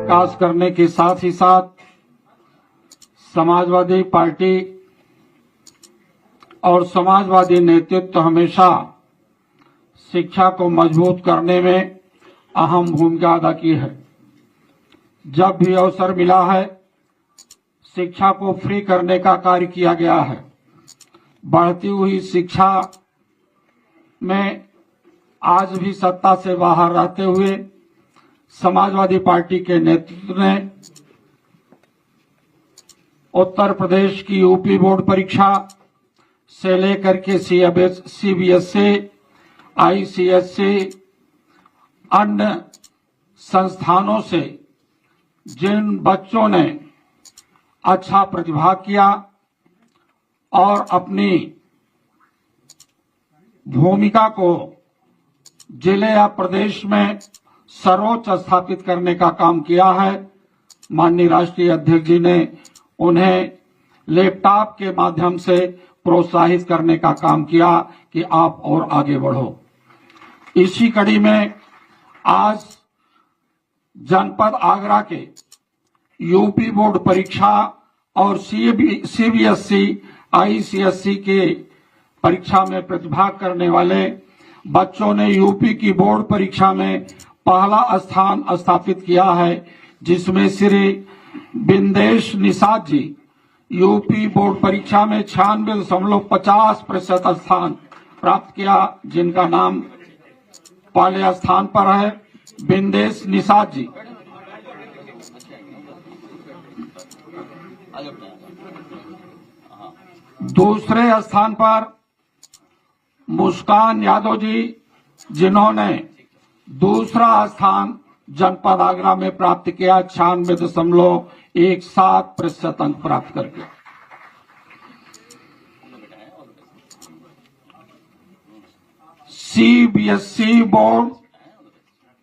विकास करने के साथ ही साथ समाजवादी पार्टी और समाजवादी नेतृत्व हमेशा शिक्षा को मजबूत करने में अहम भूमिका अदा की है। जब भी अवसर मिला है, शिक्षा को फ्री करने का कार्य किया गया है। बढ़ती हुई शिक्षा में आज भी सत्ता से बाहर रहते हुए समाजवादी पार्टी के नेतृत्व ने उत्तर प्रदेश की यूपी बोर्ड परीक्षा से लेकर के सीबीएसई, आईसीएसई, अन्य संस्थानों से जिन बच्चों ने अच्छा प्रतिभा किया और अपनी भूमिका को जिले या प्रदेश में सर्वोच्च स्थापित करने का काम किया है, माननीय राष्ट्रीय अध्यक्ष जी ने उन्हें लैपटॉप के माध्यम से प्रोत्साहित करने का काम किया कि आप और आगे बढ़ो। इसी कड़ी में आज जनपद आगरा के यूपी बोर्ड परीक्षा और सीबीएसई, आईसीएसई के परीक्षा में प्रतिभा करने वाले बच्चों ने यूपी की बोर्ड परीक्षा में पहला स्थान स्थापित किया है, जिसमें श्री बिंदेश निषाद जी यूपी बोर्ड परीक्षा में 96.50% स्थान प्राप्त किया, जिनका नाम पहले स्थान पर है बिंदेश निषाद जी। दूसरे स्थान पर मुस्कान यादव जी, जिन्होंने दूसरा स्थान जनपद आगरा में प्राप्त किया 96.17% अंक प्राप्त करके। सीबीएसई बोर्ड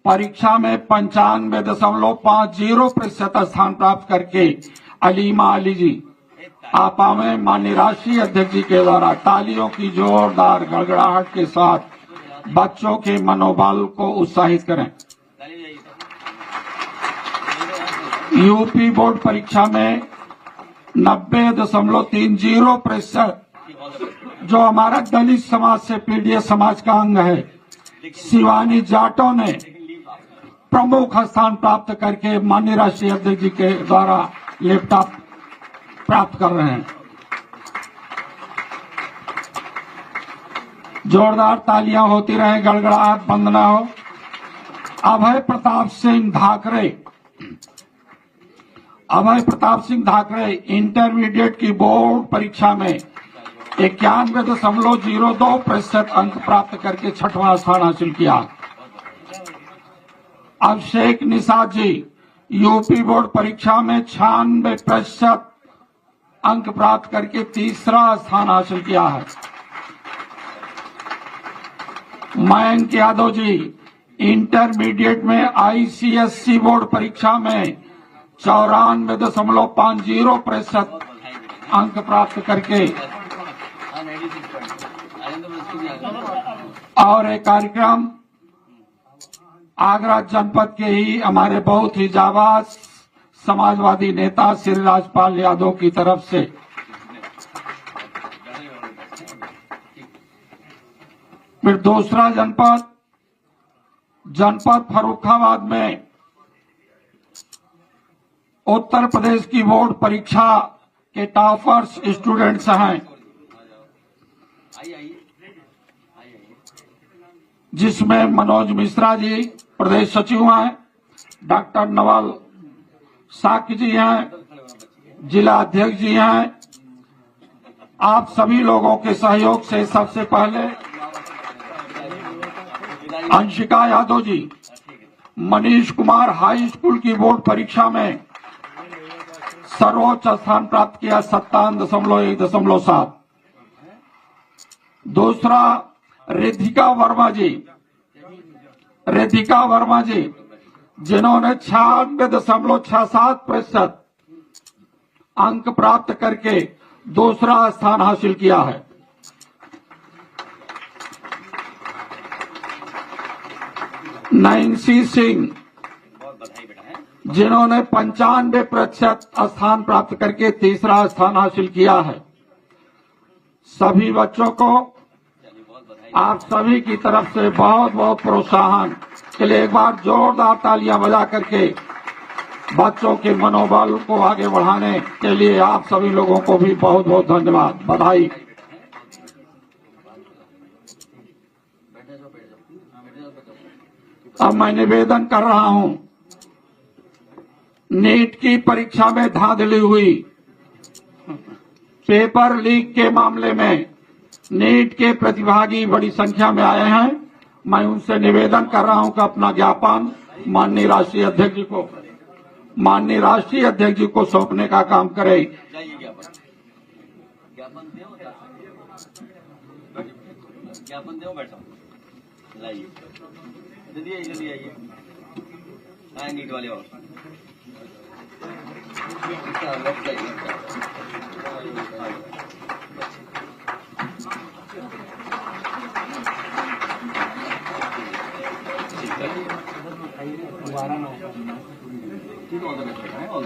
परीक्षा में 95.50% स्थान प्राप्त करके अलीमा अली जी, आप हमें माननीय राष्ट्रीय अध्यक्ष जी के द्वारा तालियों की जोरदार गड़गड़ाहट के साथ बच्चों के मनोबल को उत्साहित करें। यूपी बोर्ड परीक्षा में 90.30% जो हमारा दलित समाज से पीड़ित समाज का अंग है, शिवानी जाटो ने प्रमुख स्थान प्राप्त करके माननीय राष्ट्रीय अध्यक्ष जी के द्वारा लैपटॉप प्राप्त कर रहे हैं। जोरदार तालियां होती रहे, गड़गड़ाहट बंद न हो। अभय प्रताप सिंह धाकरे इंटरमीडिएट की बोर्ड परीक्षा में 91.02% अंक प्राप्त करके 6वां स्थान हासिल किया। अभिषेक निषाद जी यूपी बोर्ड परीक्षा में 96% अंक प्राप्त करके 3रा स्थान हासिल किया है। मयंक यादव जी इंटरमीडिएट में आईसीएसई बोर्ड परीक्षा में 94.50% अंक प्राप्त करके और एक कार्यक्रम आगरा जनपद के ही हमारे बहुत ही जाबाज समाजवादी नेता श्री राजपाल यादव की तरफ से फिर दूसरा जनपद फर्रुखाबाद में उत्तर प्रदेश की बोर्ड परीक्षा के टॉपर्स स्टूडेंट्स हैं, जिसमें मनोज मिश्रा जी प्रदेश सचिव हैं, डॉक्टर नवल साकी जी हैं, जिला अध्यक्ष जी हैं। आप सभी लोगों के सहयोग से सबसे पहले अंशिका यादव जी मनीष कुमार हाई स्कूल की बोर्ड परीक्षा में सर्वोच्च स्थान प्राप्त किया 57.1.7। दूसरा रिधिका वर्मा जी जिन्होंने 96.67% अंक प्राप्त करके दूसरा स्थान हासिल किया है। नैन्सी सिंह जिन्होंने 95% स्थान प्राप्त करके तीसरा स्थान हासिल किया है। सभी बच्चों को आप सभी की तरफ से बहुत बहुत प्रोत्साहन के लिए एक बार जोरदार तालियां बजा करके बच्चों के मनोबल को आगे बढ़ाने के लिए आप सभी लोगों को भी बहुत बहुत धन्यवाद, बधाई। अब मैं निवेदन कर रहा हूं, नीट की परीक्षा में धांधली हुई, पेपर लीक के मामले में नीट के प्रतिभागी बड़ी संख्या में आए हैं। मैं उनसे निवेदन कर रहा हूं कि अपना ज्ञापन माननीय राष्ट्रीय अध्यक्ष जी को सौंपने का काम करे। ज्ञापन दो, बैठो, लाइए, जल्दी आइए, आए नीट वाले और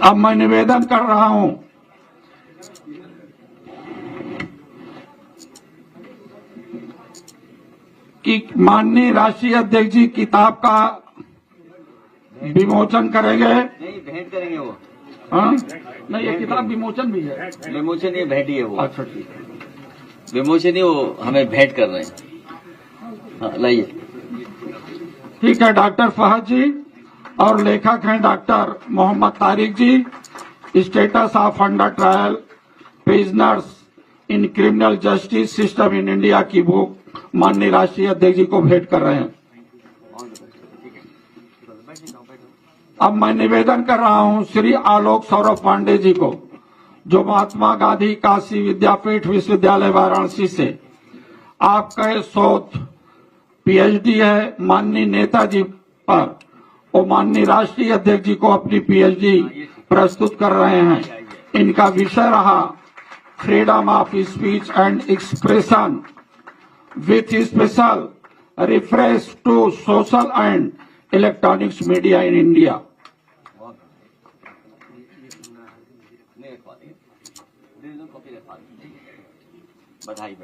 अब मैं निवेदन कर रहा हूं कि माननीय राष्ट्रीय अध्यक्ष जी किताब का विमोचन करेंगे। नहीं, भेंट करेंगे वो। हाँ, नहीं, ये किताब विमोचन भी है। विमोचन ये भेंट ही है वो। अच्छा, ठीक है। विमोचन ही वो हमें भेंट कर रहे हैं। हाँ, लाइए। ठीक है। डॉक्टर फहद जी और लेखक हैं doctor Mohammed Tariq ji, status of under trial prisoners in criminal justice system in India की बुक माननीय राष्ट्रीय अध्यक्ष जी को भेंट कर रहे हैं। अब मैं निवेदन कर रहा हूं श्री आलोक सौरभ पांडे जी को, जो महात्मा गांधी काशी विद्यापीठ विश्वविद्यालय वाराणसी से आपका शोध पीएचडी है माननीय नेताजी पर, वो माननीय राष्ट्रीय अध्यक्ष जी को अपनी पीएचडी प्रस्तुत कर रहे हैं। इनका विषय रहा freedom of speech and expression with special reference to social and electronics media in India. बधाई।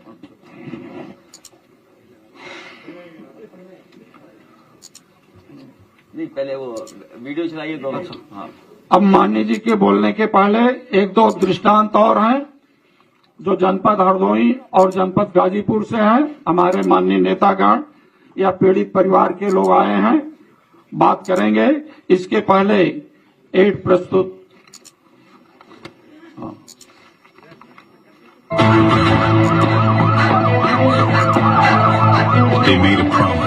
नहीं, पहले वो वीडियो चलाइए दोनों। हाँ। अब माननीय जी के बोलने के पहले एक दो दृष्टांत और हैं जो जनपद हरदोई और जनपद गाजीपुर से हैं। हमारे माननीय नेतागण या पीड़ित परिवार के लोग आए हैं, बात करेंगे। इसके पहले एड प्रस्तुत। They made a promise.